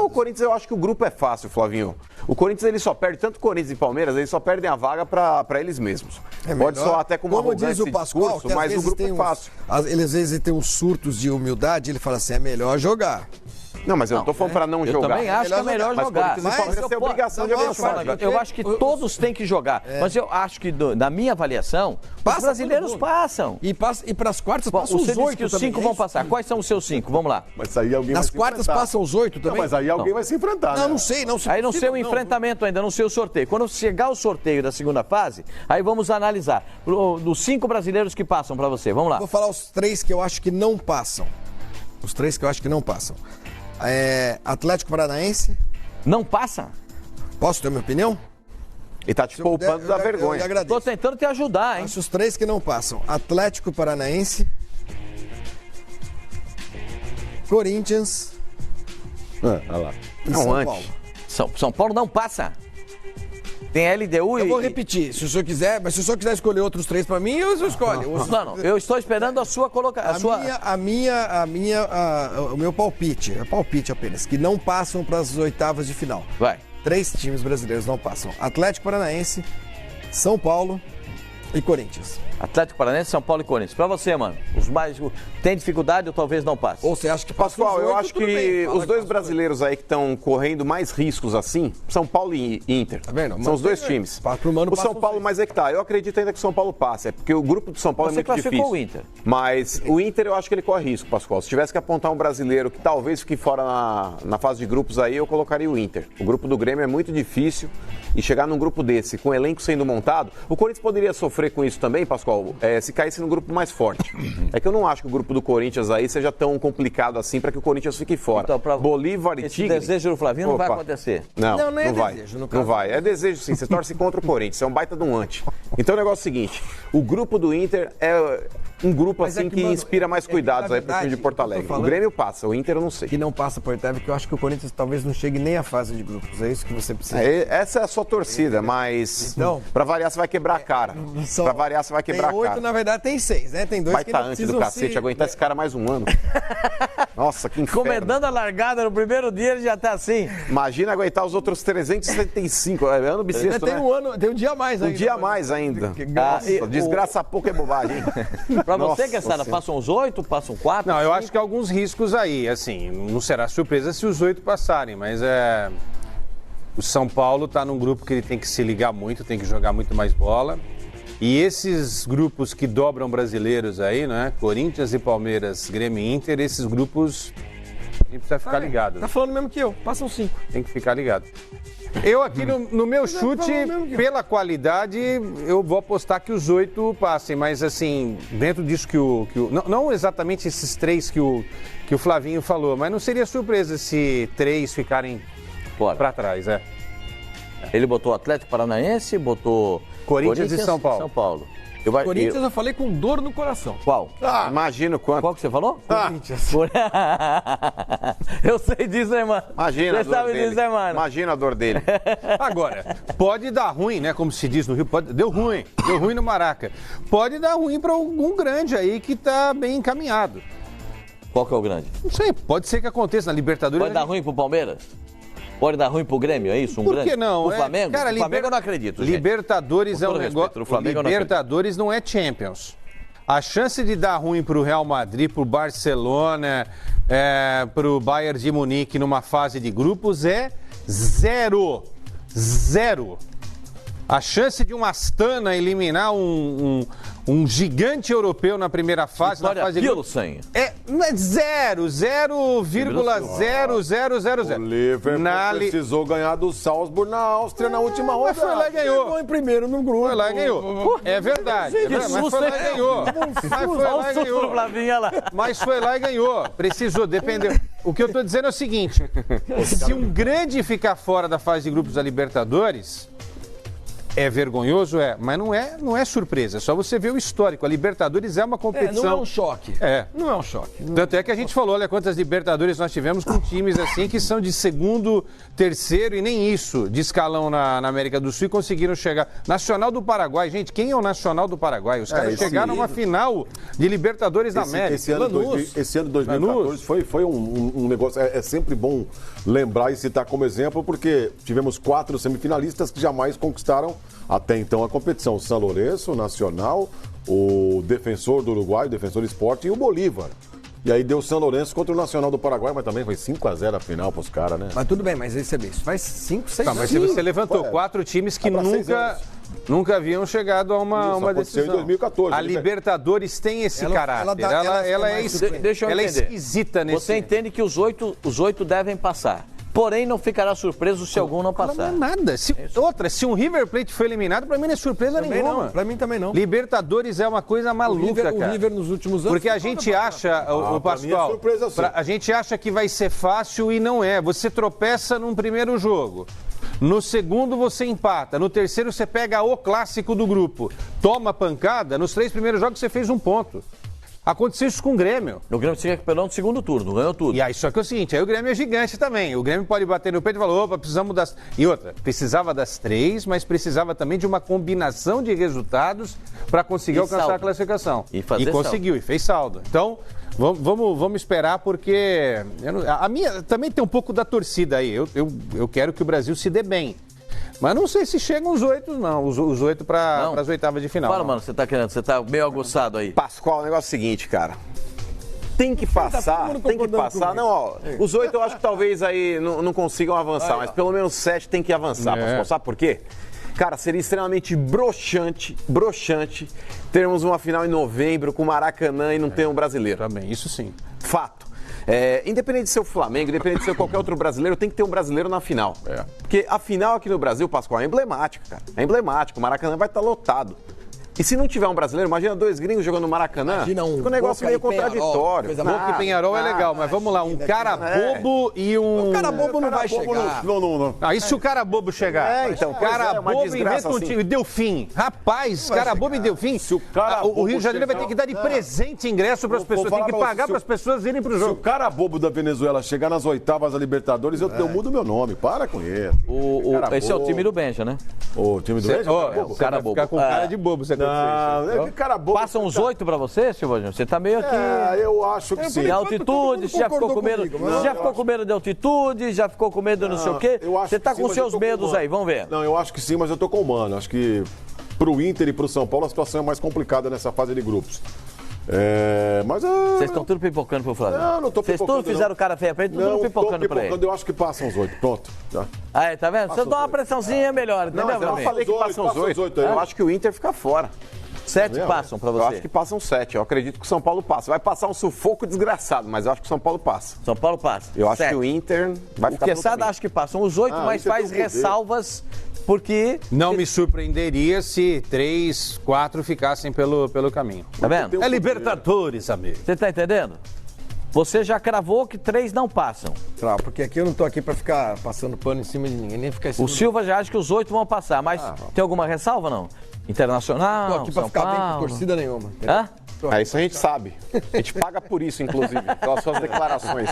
o Corinthians, eu acho que o grupo é fácil, Flavinho. O Corinthians, ele só perde, tanto Corinthians e Palmeiras, eles só perdem a vaga para eles mesmos. Pode soar até como Como diz o Pascoal, discurso, mas o grupo é fácil. Ele às vezes tem uns surtos de humildade, ele fala assim, é melhor jogar. Não, mas eu não tô falando para não jogar. Eu também acho que é melhor jogar. Mas Corinthians tem obrigação de avançar. Eu acho que todos têm que jogar. Mas eu acho que, na minha avaliação, os brasileiros passam. E para as quartas passam os os 8 que os 5 vão passar. Quais são os seus 5? Vamos lá. Mas aí alguém Nas quartas passam os 8 também? Não, mas aí alguém vai se enfrentar, né? Não sei. Aí não sei o enfrentamento ainda, não sei o sorteio. Quando chegar o sorteio da segunda fase, aí vamos analisar. Dos 5 brasileiros que passam para você, vamos lá. Vou falar os 3 que eu acho que não passam. Os 3 que eu acho que não passam. Atlético Paranaense. Não passa? Posso ter minha opinião? E tá te poupando da vergonha. Tô tentando te ajudar, hein? Acho os 3 que não passam. Atlético Paranaense. Corinthians. Olha lá. E São Paulo. São Paulo não passa. Tem LDU Eu vou repetir, se o senhor quiser, mas se o senhor quiser escolher outros 3 para mim, eu escolho. Não, eu estou esperando a sua colocação. O meu palpite, é palpite apenas, que não passam para as oitavas de final. Vai. 3 times brasileiros não passam. Atlético Paranaense, São Paulo e Corinthians. Atlético Paranaense, São Paulo e Corinthians. Pra você, mano, os mais tem dificuldade ou talvez não passe? Ou você acha que Pascoal, eu acho que os dois brasileiros aí que estão correndo mais riscos assim, São Paulo e Inter. Tá vendo? São os dois times. O São Paulo, mas é que tá. Eu acredito ainda que o São Paulo passe. É porque o grupo do São Paulo é muito difícil. O Inter. Mas o Inter eu acho que ele corre risco, Pascoal. Se tivesse que apontar um brasileiro que talvez fique fora na fase de grupos aí, eu colocaria o Inter. O grupo do Grêmio é muito difícil. E chegar num grupo desse, com o elenco sendo montado, o Corinthians poderia sofrer com isso também, Pascoal, se caísse no grupo mais forte. É que eu não acho que o grupo do Corinthians aí seja tão complicado assim para que o Corinthians fique fora. Então, Bolívar e Tigre... Esse desejo do Flavinho não vai acontecer. Não vai. Desejo, não vai. É desejo sim, você torce contra o Corinthians, é um baita de um ante. Então o negócio é o seguinte, o grupo do Inter é um grupo assim que inspira mais cuidados aí pro time de Porto Alegre. O Grêmio passa, o Inter eu não sei. Que não passa por oitava, que eu acho que o Corinthians talvez não chegue nem à fase de grupos. É isso que você precisa. Essa é a sua torcida, mas então, pra variar você vai quebrar a cara. Pra variar você vai quebrar a cara. Tem 8, na verdade tem 6, né? Tem 2 vai que não precisam do cacete, aguentar esse cara mais um ano. Nossa, que inferno. Comendando a largada no primeiro dia, ele já tá assim. Imagina aguentar os outros 375. É ano bissexto, né? Tem um dia a mais ainda. Um dia a mais ainda. Nossa, desgraça pouco é bobagem, hein? Pra você, Cassara, passam os 8, passam 4? Não, eu acho que há alguns riscos aí, assim, não será surpresa se os 8 passarem, mas o São Paulo está num grupo que ele tem que se ligar muito, tem que jogar muito mais bola. E esses grupos que dobram brasileiros aí, né? Corinthians e Palmeiras, Grêmio e Inter, esses grupos a gente precisa ficar ligado. Tá falando mesmo que eu, passam 5. Tem que ficar ligado. Eu aqui no meu chute, pela qualidade, eu vou apostar que os 8 passem, mas assim, dentro disso não exatamente esses 3 que o Flavinho falou, mas não seria surpresa se 3 ficarem para trás, Ele botou Atlético Paranaense, botou Corinthians e São Paulo. Corinthians eu falei com dor no coração. Qual? Imagino quanto. Qual que você falou? Corinthians. Eu sei disso, hein, mano? Imagina a dor dele. Disso, hein, mano? Imagina a dor dele. Agora, pode dar ruim, né? Como se diz no Rio, deu ruim no Maraca. Pode dar ruim para algum grande aí que tá bem encaminhado. Qual que é o grande? Não sei, pode ser que aconteça na Libertadores. Pode dar ruim pro Palmeiras? Pode dar ruim pro Grêmio, é isso? Por que não? O Flamengo? Cara, o Flamengo eu não acredito, gente. Libertadores é um negócio... Libertadores não é Champions. A chance de dar ruim pro Real Madrid, pro Barcelona, pro Bayern de Munique numa fase de grupos é 0. 0. A chance de um Astana eliminar um gigante europeu na primeira fase, na fase de grupos, é 0,000000. O Liverpool precisou ganhar do Salzburg na Áustria na última rodada. Mas foi lá e ganhou. Chegou em primeiro no grupo. Foi lá e ganhou. É verdade. Mas foi lá e ganhou. Mas foi lá e ganhou. Precisou, dependeu. O que eu tô dizendo é o seguinte: se um grande ficar fora da fase de grupos da Libertadores, É vergonhoso? Mas não é surpresa. É só você ver o histórico. A Libertadores é uma competição... não é um choque. Não é um choque. Tanto é que a gente falou, olha quantas Libertadores nós tivemos com times assim que são de segundo, terceiro e nem isso de escalão na América do Sul e conseguiram chegar. Nacional do Paraguai, gente, quem é o Nacional do Paraguai? Os caras chegaram numa final de Libertadores da América. Esse ano de 2014 foi um negócio, é sempre bom lembrar e citar como exemplo, porque tivemos 4 semifinalistas que jamais conquistaram até então a competição. O São Lourenço, o Nacional, o Defensor do Uruguai, o Defensor Esporte e o Bolívar. E aí deu o São Lourenço contra o Nacional do Paraguai, mas também foi 5-0 a final pros caras, né? Mas tudo bem, mas aí você vê, isso faz 5, 6 anos. Mas você levantou 4 times que nunca haviam chegado a uma decisão. Em 2014. A Libertadores tem esse caráter. Ela é esquisita nesse... Você entende que os oito devem passar. Porém, não ficará surpreso se algum não passar. Não é nada. Se um River Plate foi eliminado, pra mim não é surpresa nenhuma. Pra mim também não. Libertadores é uma coisa maluca, cara. O River nos últimos anos... Porque a gente acha, o Pascoal, surpresa, sim. a gente acha que vai ser fácil e não é. Você tropeça num primeiro jogo. No segundo você empata. No terceiro você pega o clássico do grupo. Toma pancada. Nos 3 primeiros jogos você fez 1 ponto. Aconteceu isso com o Grêmio. O Grêmio se recuperou no segundo turno, ganhou tudo. E aí, só que é o seguinte, aí o Grêmio é gigante também. O Grêmio pode bater no peito e falar, opa, precisamos das... E outra, precisava das 3, mas precisava também de uma combinação de resultados para conseguir alcançar a classificação. E conseguiu, e fez saldo. Então, vamos esperar, porque... A minha também tem um pouco da torcida aí. Eu quero que o Brasil se dê bem. Mas não sei se chegam os 8, não. Os 8 para as oitavas de final. Fala, mano, você tá meio aguçado aí. Pascoal, o negócio é o seguinte, cara. Tem que passar, tem que passar. Não, ó, os 8 eu acho que talvez aí não consigam avançar, mas pelo menos 7 tem que avançar, Pascoal. Sabe por quê? Cara, seria extremamente broxante termos uma final em novembro com o Maracanã e não ter um brasileiro. Também, isso sim. Fato. Independente de ser o Flamengo, independente de ser qualquer outro brasileiro, tem que ter um brasileiro na final. Porque a final aqui no Brasil, Pascoal, é emblemática, cara. É emblemático. O Maracanã vai estar lotado. E se não tiver um brasileiro, imagina 2 gringos jogando no Maracanã, fica um negócio meio contraditório. Boca e Penharol é legal, mas vamos lá, um cara bobo e um... O cara bobo não vai chegar. Não. E se o cara bobo chegar? Então, cara bobo inventa um time. Delfim. Rapaz, cara bobo e Delfim. O Rio de Janeiro vai ter que dar de presente ingresso para as pessoas. Tem que pagar para as pessoas irem para o jogo. Se o cara bobo da Venezuela chegar nas oitavas da Libertadores, eu mudo meu nome. Para com ele. Esse é o time do Benja, né? O time do Benja? O cara bobo. Ficar com cara de bobo, você cara bobo. Passam os 8 pra você, Silvio Júnior? Você tá meio aqui... eu acho que sim. De altitude, você já ficou com medo? Já ficou com medo de altitude, já ficou com medo de não sei o quê? Você tá com seus medos aí, vamos ver. Não, eu acho que sim, mas eu tô com o Mano. Acho que pro Inter e pro São Paulo a situação é mais complicada nessa fase de grupos. Mas vocês estão tudo pipocando pro Flamengo. Não tô pipocando. Vocês tudo fizeram cara feia pra ele, tudo pipocando pra ele. Eu acho que passam os 8, pronto. Já. Aí, tá vendo? Se eu dou uma pressãozinha, melhor, entendeu? Não, eu falei que passam os 8. Eu acho que o Inter fica fora. 7 passam pra você? Eu acho que passam 7. Eu acredito que o São Paulo passa. Vai passar um sufoco desgraçado, mas eu acho que o São Paulo passa. São Paulo passa. Eu acho que o Inter vai ficar... O Quesada acha que passam os 8, mas faz ressalvas porque... Não me surpreenderia se 3, 4 ficassem pelo caminho. Tá vendo? É Libertadores, amigo. Você tá entendendo? Você já cravou que 3 não passam. Claro, porque aqui eu não tô aqui pra ficar passando pano em cima de ninguém, nem ficar... O Silva já acha que os 8 vão passar, mas tem alguma ressalva, não? Internacional, tô aqui pra São ficar Paulo. bem com torcida nenhuma. Hã? Isso a gente sabe. A gente paga por isso, inclusive, pelas suas declarações.